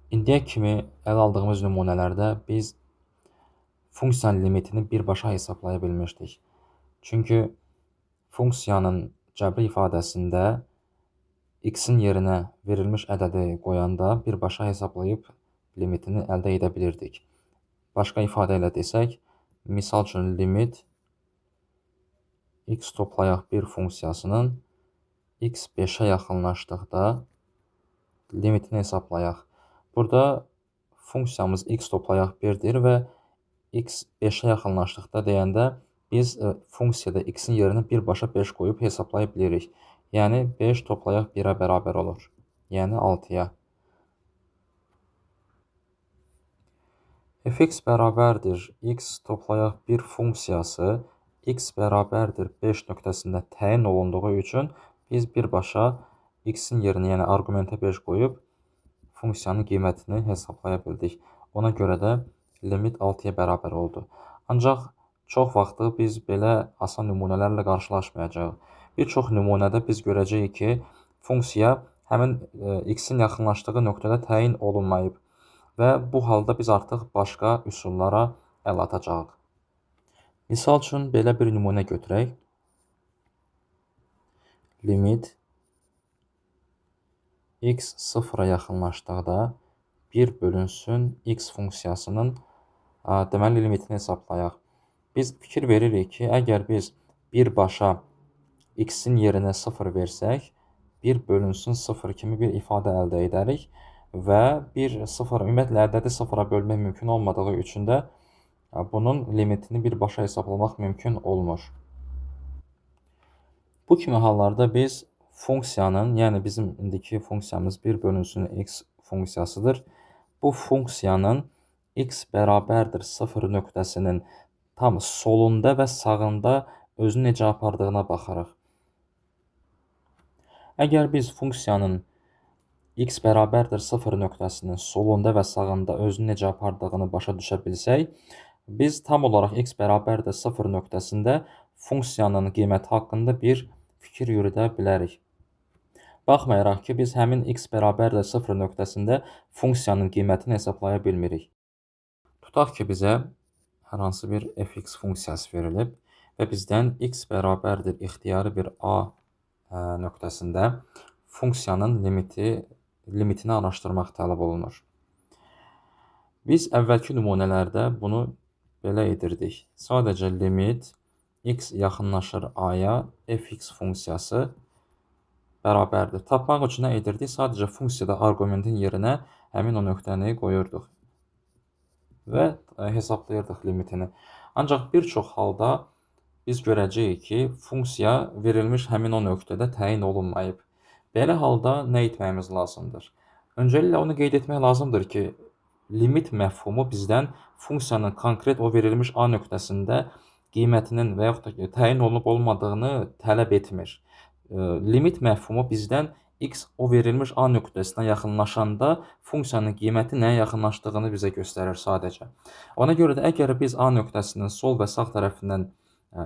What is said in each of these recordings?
İndiyə kimi ələ aldığımız nümunələrdə biz funksiyanın limitini birbaşa hesablaya bilmişdik. Çünki funksiyanın cəbri ifadəsində x-in yerinə verilmiş ədədi qoyanda birbaşa hesablayıb limitini əldə edə bilirdik. Başqa ifadə ilə desək, misal üçün limit x toplayaq 1 funksiyasının x 5-ə yaxınlaşdıqda limitini hesablayaq. Burada funksiyamız x toplayaq 1-dir və x 5-ə yaxınlaşdıqda deyəndə biz funksiyada x-in yerinə birbaşa 5 qoyub hesablaya bilirik. Yəni 5 toplayaq 1-ə bərabər olur. Yəni 6-ya. Fx bərabərdir x toplayaq 1 funksiyası x bərabərdir 5 nöqtəsində təyin olunduğu üçün biz birbaşa x-in yerinə, yəni arqumentə 5 qoyub funksiyanın qiymətini hesablaya bildik. Ona görə də limit 6-ya bərabər oldu. Ancaq çox vaxtı biz belə asan nümunələrlə qarşılaşmayacağıq. Bir çox nümunədə biz görəcəyik ki, funksiya həmin x-in yaxınlaşdığı nöqtədə təyin olunmayıb və bu halda biz artıq başqa üsullara əl atacağıq. Misal üçün, belə bir nümunə götürək. Limit x 0-a yaxınlaşdıqda 1 bölünsün x funksiyasının deməli limitini hesablayaq. Biz fikir veririk ki, əgər biz birbaşa x-in yerinə 0 versək, 1 bölünsün 0 kimi bir ifadə əldə edərik və ümumiyyətlə ədədi 0-a bölmək mümkün olmadığı üçün də bunun limitini birbaşa hesablamaq mümkün olmur. Bu kimi hallarda biz funksiyanın, yəni bizim indiki funksiyamız 1 bölünsün x funksiyasıdır. Bu funksiyanın x bərabərdir 0 nöqtəsinin tam solunda və sağında özünü necə apardığına baxarıq. Əgər biz funksiyanın x bərabərdir 0 nöqtəsinin solunda və sağında özünü necə apardığını başa düşə bilsək, biz tam olaraq x bərabərdir 0 nöqtəsində funksiyanın qiyməti haqqında bir fikir yürüdə bilərik. Baxmayaraq ki, biz həmin x bərabərdir 0 nöqtəsində funksiyanın qiymətini hesablaya bilmirik. Tutaq ki, bizə hər hansı bir fx funksiyası verilib və bizdən x bərabərdir ixtiyari bir a nöqtəsində funksiyanın limitini araşdırmaq tələb olunur. Biz əvvəlki nümunələrdə bunu belə edirdik. Sadəcə limit x yaxınlaşır a-ya fx funksiyası bərabərdir. Tapmaq üçün nə edirdik? Sadəcə funksiyada arqumentin yerinə həmin o nöqtəni qoyurduq və hesablayırdıq limitini. Ancaq bir çox halda biz görəcəyik ki, funksiya verilmiş həmin o nöqtədə təyin olunmayıb. Belə halda nə etməyimiz lazımdır? Öncəliklə onu qeyd etmək lazımdır ki, limit məfhumu bizdən funksiyanın konkret o verilmiş a nöqtəsində qiymətinin və yaxud da təyin olunub olmadığını tələb etmir. Limit məfhumu bizdən x o verilmiş a nöqtəsinə yaxınlaşanda funksiyanın qiyməti nəyə yaxınlaşdığını bizə göstərir sadəcə. Ona görə də əgər biz a nöqtəsinin sol və sağ tərəfindən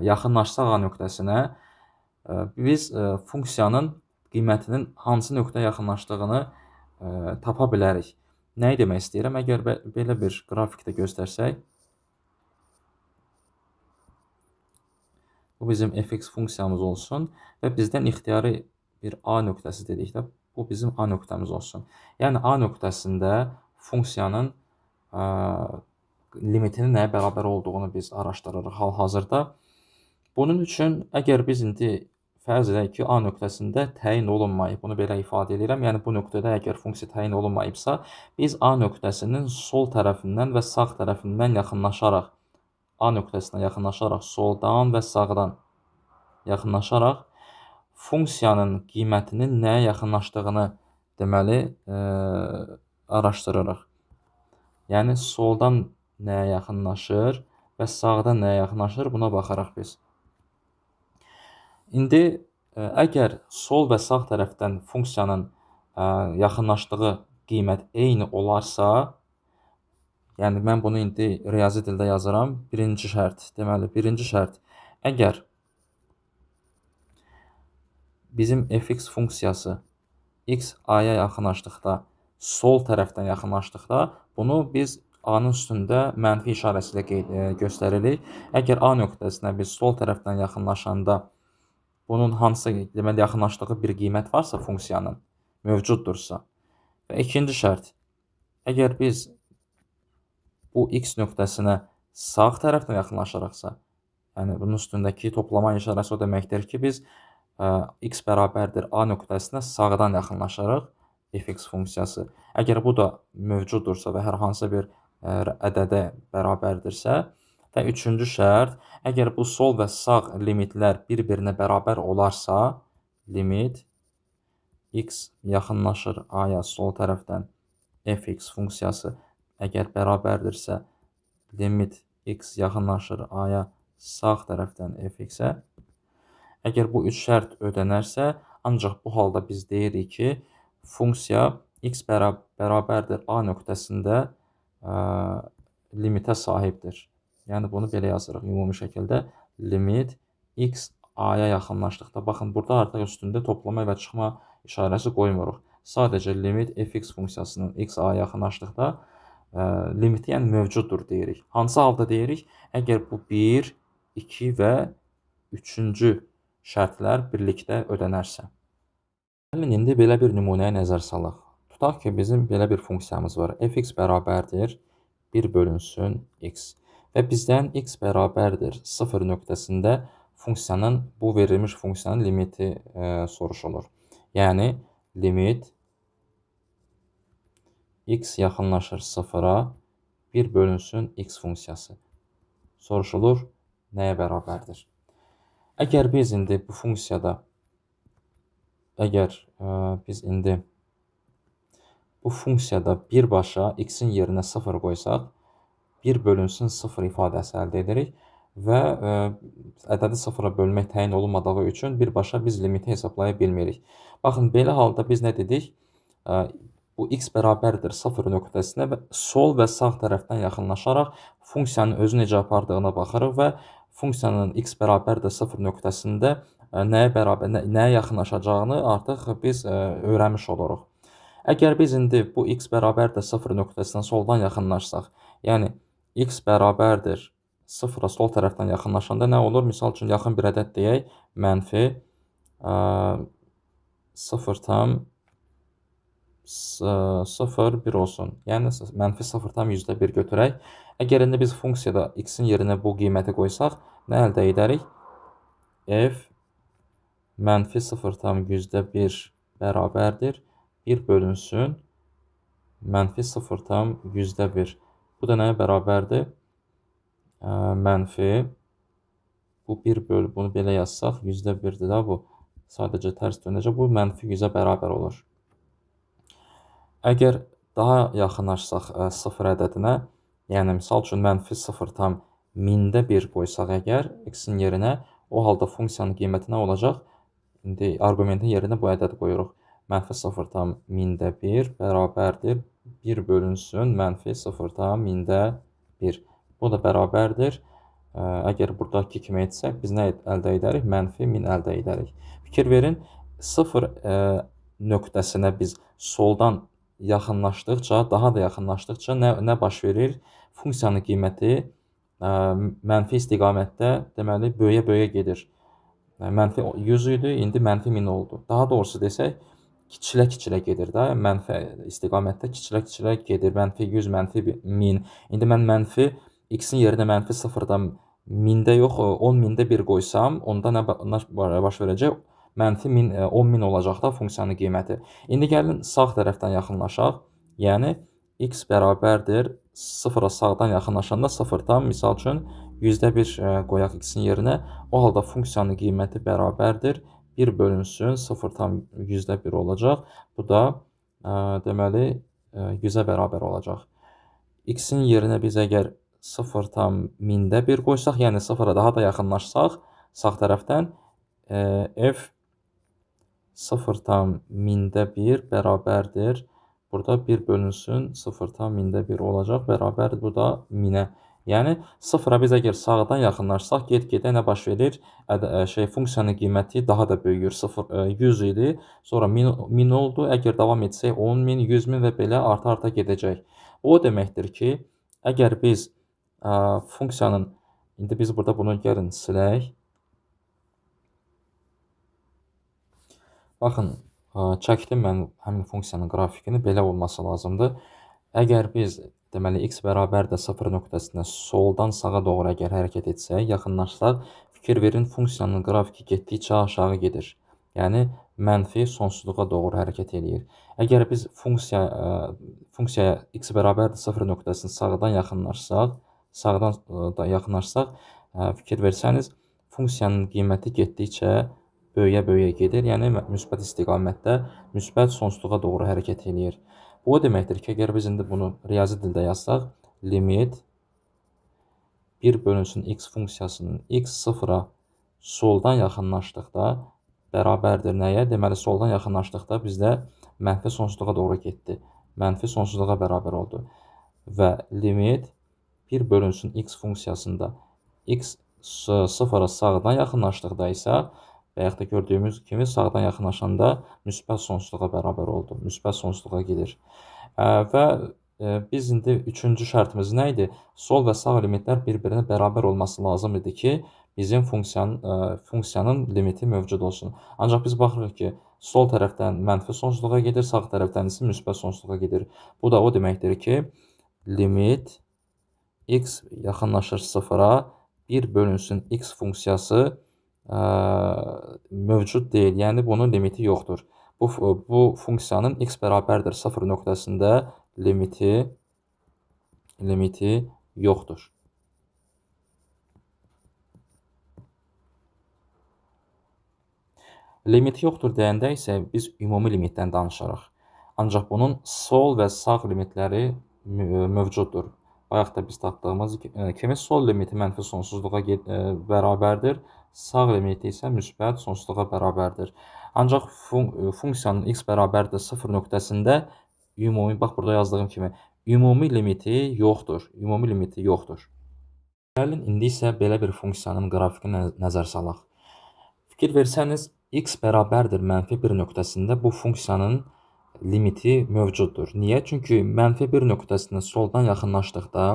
yaxınlaşsaq a nöqtəsinə, biz funksiyanın qiymətinin hansı nöqtəyə yaxınlaşdığını tapa bilərik. Nəyi demək istəyirəm? Əgər belə bir qrafikdə göstərsək, bu bizim fx funksiyamız olsun və bizdən ixtiyari bir a nöqtəsi dedikdə, bu bizim a nöqtəmiz olsun. Yəni a nöqtəsində funksiyanın limitinin nəyə bərabər olduğunu biz araşdırırıq hal-hazırda. Bunun üçün əgər biz indi fərz edək ki, a nöqtəsində təyin olunmayıb, bunu belə ifadə edirəm. Yəni bu nöqtədə əgər funksiya təyin olunmayıbsa, biz a nöqtəsinin sol tərəfindən və sağ tərəfindən yaxınlaşaraq, a nöqtəsinə yaxınlaşaraq soldan və sağdan yaxınlaşaraq funksiyanın qiymətinin nəyə yaxınlaşdığını deməli araşdırırıq. Yəni soldan nəyə yaxınlaşır və sağdan nəyə yaxınlaşır, buna baxaraq biz. İndi əgər sol və sağ tərəfdən funksiyanın yaxınlaşdığı qiymət eyni olarsa, yəni mən bunu indi riyazi dildə yazıram. Birinci şərt, deməli, birinci şərt, əgər bizim fx funksiyası x a-ya yaxınlaşdıqda sol tərəfdən yaxınlaşdıqda bunu biz A-nın üstündə mənfi işarəsi ilə göstəririk. Əgər A nöqtəsinə biz sol tərəfdən yaxınlaşanda bunun hansısa deməli yaxınlaşdığı bir qiymət varsa funksiyanın mövcuddursa və ikinci şərt, əgər biz bu x nöqtəsinə sağ tərəfdən yaxınlaşırıqsa, yəni bunun üstündəki toplama işarəsi o deməkdir ki, biz x bərabərdir A nöqtəsinə sağdan yaxınlaşırıq f(x) funksiyası. Əgər bu da mövcuddursa və hər hansı bir ədədə bərabərdirsə və üçüncü şərt, əgər bu sol və sağ limitlər bir-birinə bərabər olarsa, limit x yaxınlaşır A-ya sol tərəfdən f(x) funksiyası əgər bərabərdirsə, limit x yaxınlaşır A-ya sağ tərəfdən f(x)-ə. Əgər bu üç şərt ödənərsə, ancaq bu halda biz deyirik ki, funksiya x bərabərdir A nöqtəsində limitə sahibdir. Yəni, bunu belə yazırıq ümumi şəkildə. Limit x A-ya yaxınlaşdıqda, baxın, burada artıq üstündə toplama və çıxma işarəsi qoymuruq. Sadəcə limit f(x) funksiyasının x A-ya yaxınlaşdıqda limiti, yəni mövcuddur deyirik. Hansı halda deyirik? Əgər bu 1, 2 və 3-cü şərtlər birlikdə ödənərsə. Gəlin, indi belə bir nümunəyə nəzər salaq. Tutaq ki, bizim belə bir funksiyamız var. f(x) bərabərdir 1 bölünsün x və bizdən x bərabərdir 0 nöqtəsində funksiyanın, bu verilmiş funksiyanın limiti soruşulur. Yəni, limit x yaxınlaşır 0-a 1 bölünsün x funksiyası soruşulur. Nəyə bərabərdir? Əgər biz indi bu funksiyada, birbaşa x-in yerinə 0 qoysaq, 1 bölünsün 0 ifadəsi əldə edirik və ədədi 0-a bölmək təyin olunmadığı üçün birbaşa biz limiti hesablaya bilmirik. Baxın, belə halda biz nə dedik? Bu x bərabərdir 0 nöqtəsinə və sol və sağ tərəfdən yaxınlaşaraq funksiyanın özü necə apardığına baxırıq və funksiyanın x bərabərdir 0 nöqtəsində nəyə yaxınlaşacağını artıq biz öyrənmiş oluruq. Əgər biz indi bu x bərabərdir 0 nöqtəsinə soldan yaxınlaşsaq, yəni x bərabərdir 0-a sol tərəfdən yaxınlaşanda nə olur? Misal üçün, yaxın bir ədəd deyək, mənfi 0,01 olsun. Yəni, mənfi 0,1 götürək. Əgər indi biz funksiyada x-in yerinə bu qiyməti qoysaq, nə əldə edərik? F mənfi 0,1 bərabərdir 1 bölünsün mənfi 0,1. Bu da nəyə bərabərdir? Mənfi, bu 1 bölü, bunu belə yazsaq, 100%-dir də bu. Sadəcə tərs dönəcək, bu mənfi 100-ə bərabər olur. Əgər daha yaxınlaşsaq 0 ədədinə, yəni misal üçün mənfi 0,1000-1 qoysaq əgər x-in yerinə, o halda funksiyanın qiyməti nə olacaq? İndi arqumentin yerinə bu ədədi qoyuruq. Mənfi 0,1000-1 bərabərdir 1 bölünsün mənfi 0,1000-1. Bu da bərabərdir. Əgər buradakı kimi etsək, biz nə əldə edərik? Mənfi 1000 əldə edərik. Fikir verin, 0 nöqtəsinə biz soldan yaxınlaşdıqca, daha da yaxınlaşdıqca nə baş verir? Funksiyanın qiyməti mənfi istiqamətdə, deməli, böyüyə-böyüyə gedir. Mənfi 100 idi, indi mənfi 1000 oldu. Daha doğrusu desək, kiçilə-kiçilə gedir də, mənfi istiqamətdə kiçilə-kiçilə gedir. Mənfi 100, mənfi 1000. İndi mən mənfi x-in yerinə mənfi 0-dan 1000-də yox, 10.000-də 1 qoysam, onda nə baş verəcək? Mənfi 10.000 olacaq da funksiyanın qiyməti. İndi gəlin sağ tərəfdən yaxınlaşaq. Yəni, x bərabərdir 0-a sağdan yaxınlaşanda 0-dan, misal üçün, 100-1 qoyaq x-in yerinə. O halda funksiyanın qiyməti bərabərdir 1 bölünsün 0,100-1 olacaq. Bu da deməli 100-ə bərabər olacaq. X-in yerinə biz əgər 0,1000-1 qoysaq, yəni 0-a daha da yaxınlaşsaq, sağ tərəfdən f 0,1000-1 bərabərdir. Burada 1 bölünsün 0,1000-1 olacaq, bərabərdir bu da 1000-ə. Yəni sıfıra biz əgər sağdan yaxınlaşsaq, get-gedə nə baş verir? Funksiyanın qiyməti daha da böyüyür. 100 idi, sonra 1000 oldu. Əgər davam etsək 10.000, 100.000 və belə arta-arta gedəcək. O deməkdir ki, əgər biz funksiyanın indi biz burada bunu gəlin silək. Baxın, çəkdim mən həmin funksiyanın qrafikini, belə olması lazımdır. Əgər biz deməli x bərabərdir 0 nöqtəsindən soldan sağa doğru əgər hərəkət etsək, yaxınlaşsaq, fikir verin funksiyanın qrafiki getdikcə aşağı gedir. Yəni mənfi sonsuzluğa doğru hərəkət eləyir. Əgər biz funksiyaya x bərabərdir 0 nöqtəsini sağdan yaxınlaşsaq, fikir versəniz, funksiyanın qiyməti getdikcə böyüyə-böyüyə gedir. Yəni müsbət istiqamətdə müsbət sonsuzluğa doğru hərəkət eləyir. Bu o deməkdir ki, əgər biz indi bunu riyazi dildə yazsaq, limit 1 bölünsün x funksiyasının x sıfıra soldan yaxınlaşdıqda bərabərdir nəyə? Deməli, soldan yaxınlaşdıqda bizdə mənfi sonsuzluğa doğru getdi. Mənfi sonsuzluğa bərabər oldu. Və limit 1 bölünsün x funksiyasında x sıfıra sağdan yaxınlaşdıqda isə və yaxud da gördüyümüz kimi sağdan yaxınlaşanda müsbət sonsuzluğa bərabər oldu. Müsbət sonsuzluğa gedir. Və biz indi üçüncü şərtimiz nə idi? Sol və sağ limitlər bir-birinə bərabər olması lazım idi ki, bizim funksiyanın limiti mövcud olsun. Ancaq biz baxırıq ki, sol tərəfdən mənfi sonsuzluğa gedir, sağ tərəfdən isə müsbət sonsuzluğa gedir. Bu da o deməkdir ki, limit x yaxınlaşır sıfıra 1 bölünsün x funksiyası mövcud deyil. Yəni bunun limiti yoxdur. Bu funksiyanın x bərabərdir 0 nöqtəsində limiti yoxdur. Limiti yoxdur deyəndə isə biz ümumi limitdən danışırıq. Ancaq bunun sol və sağ limitləri mövcuddur. Bayaq da biz tapdığımız kimi sol limiti mənfi sonsuzluğa bərabərdir, sağ limiti isə müsbət sonsuzluğa bərabərdir. Ancaq funksiyanın x bərabərdir 0 nöqtəsində ümumi, bax burada yazdığım kimi, ümumi limiti yoxdur. Ümumi limiti yoxdur. Gəlin, indi isə belə bir funksiyanın qrafikini nəzər salaq. Fikir versəniz, x bərabərdir mənfi 1 nöqtəsində bu funksiyanın limiti mövcuddur. Niyə? Çünki mənfi 1 nöqtəsindən soldan yaxınlaşdıqda,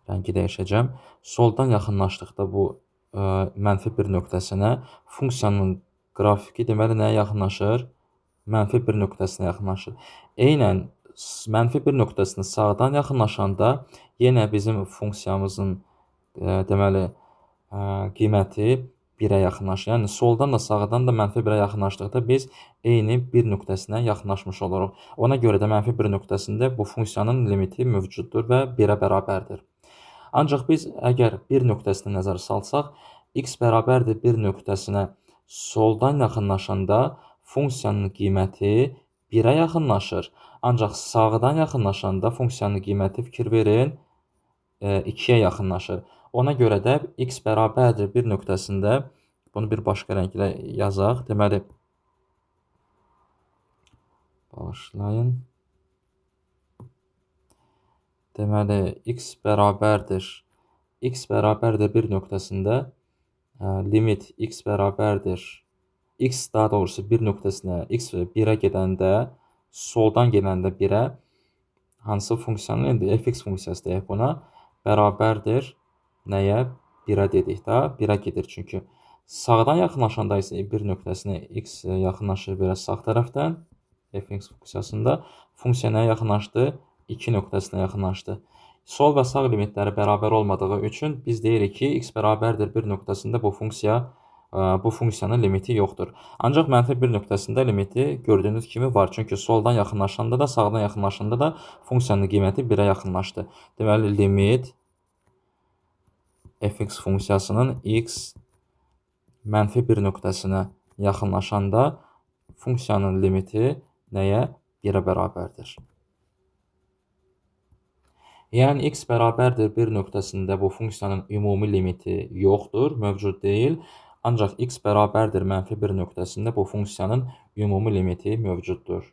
rəngi dəyişəcəm, soldan yaxınlaşdıqda bu mənfi 1 nöqtəsinə funksiyanın qrafiki deməli nəyə yaxınlaşır? Mənfi 1 nöqtəsinə yaxınlaşır. Eynən mənfi 1 nöqtəsinə sağdan yaxınlaşanda yenə bizim funksiyamızın deməli qiyməti 1-ə yaxınlaşır. Yəni soldan da sağdan da mənfi 1-ə yaxınlaşdıqda biz eyni 1 nöqtəsinə yaxınlaşmış oluruq. Ona görə də mənfi 1 nöqtəsində bu funksiyanın limiti mövcuddur və 1-ə bərabərdir. Ancaq biz əgər 1 nöqtəsinə nəzər salsaq, x bərabərdir 1 nöqtəsinə soldan yaxınlaşanda funksiyanın qiyməti 1-ə yaxınlaşır. Ancaq sağdan yaxınlaşanda funksiyanın qiyməti, fikir verin, 2-yə yaxınlaşır. Ona görə də x bərabərdir 1 nöqtəsində, bunu bir başqa rənglə yazaq. Deməli, bağışlayın. Deməli, x bərabərdir 1 nöqtəsində limit x bərabərdir, x daha doğrusu 1 nöqtəsinə, x 1-ə gedəndə, soldan gedəndə 1-ə, hansı funksiyanın, indi fx funksiyası deyək buna, bərabərdir nəyə? 1-ə dedik də, 1-ə gedir çünki. Sağdan yaxınlaşanda isə 1 nöqtəsinə x yaxınlaşır belə sağ tərəfdən, fx funksiyasında. Funksiya nəyə yaxınlaşdı? 2 nöqtəsinə yaxınlaşdı. Sol və sağ limitləri bərabər olmadığı üçün biz deyirik ki, x bərabərdir 1 nöqtəsində bu funksiyanın limiti yoxdur. Ancaq mənfi 1 nöqtəsində limiti gördüyünüz kimi var. Çünki soldan yaxınlaşanda da, sağdan yaxınlaşanda da funksiyanın qiyməti 1-ə yaxınlaşdı. Deməli, limit fx funksiyasının x mənfi 1 nöqtəsinə yaxınlaşanda funksiyanın limiti nəyə? 1-ə bərabərdir. Yəni, x bərabərdir 1 nöqtəsində bu funksiyanın ümumi limiti yoxdur, mövcud deyil. Ancaq x bərabərdir mənfi 1 nöqtəsində bu funksiyanın ümumi limiti mövcuddur.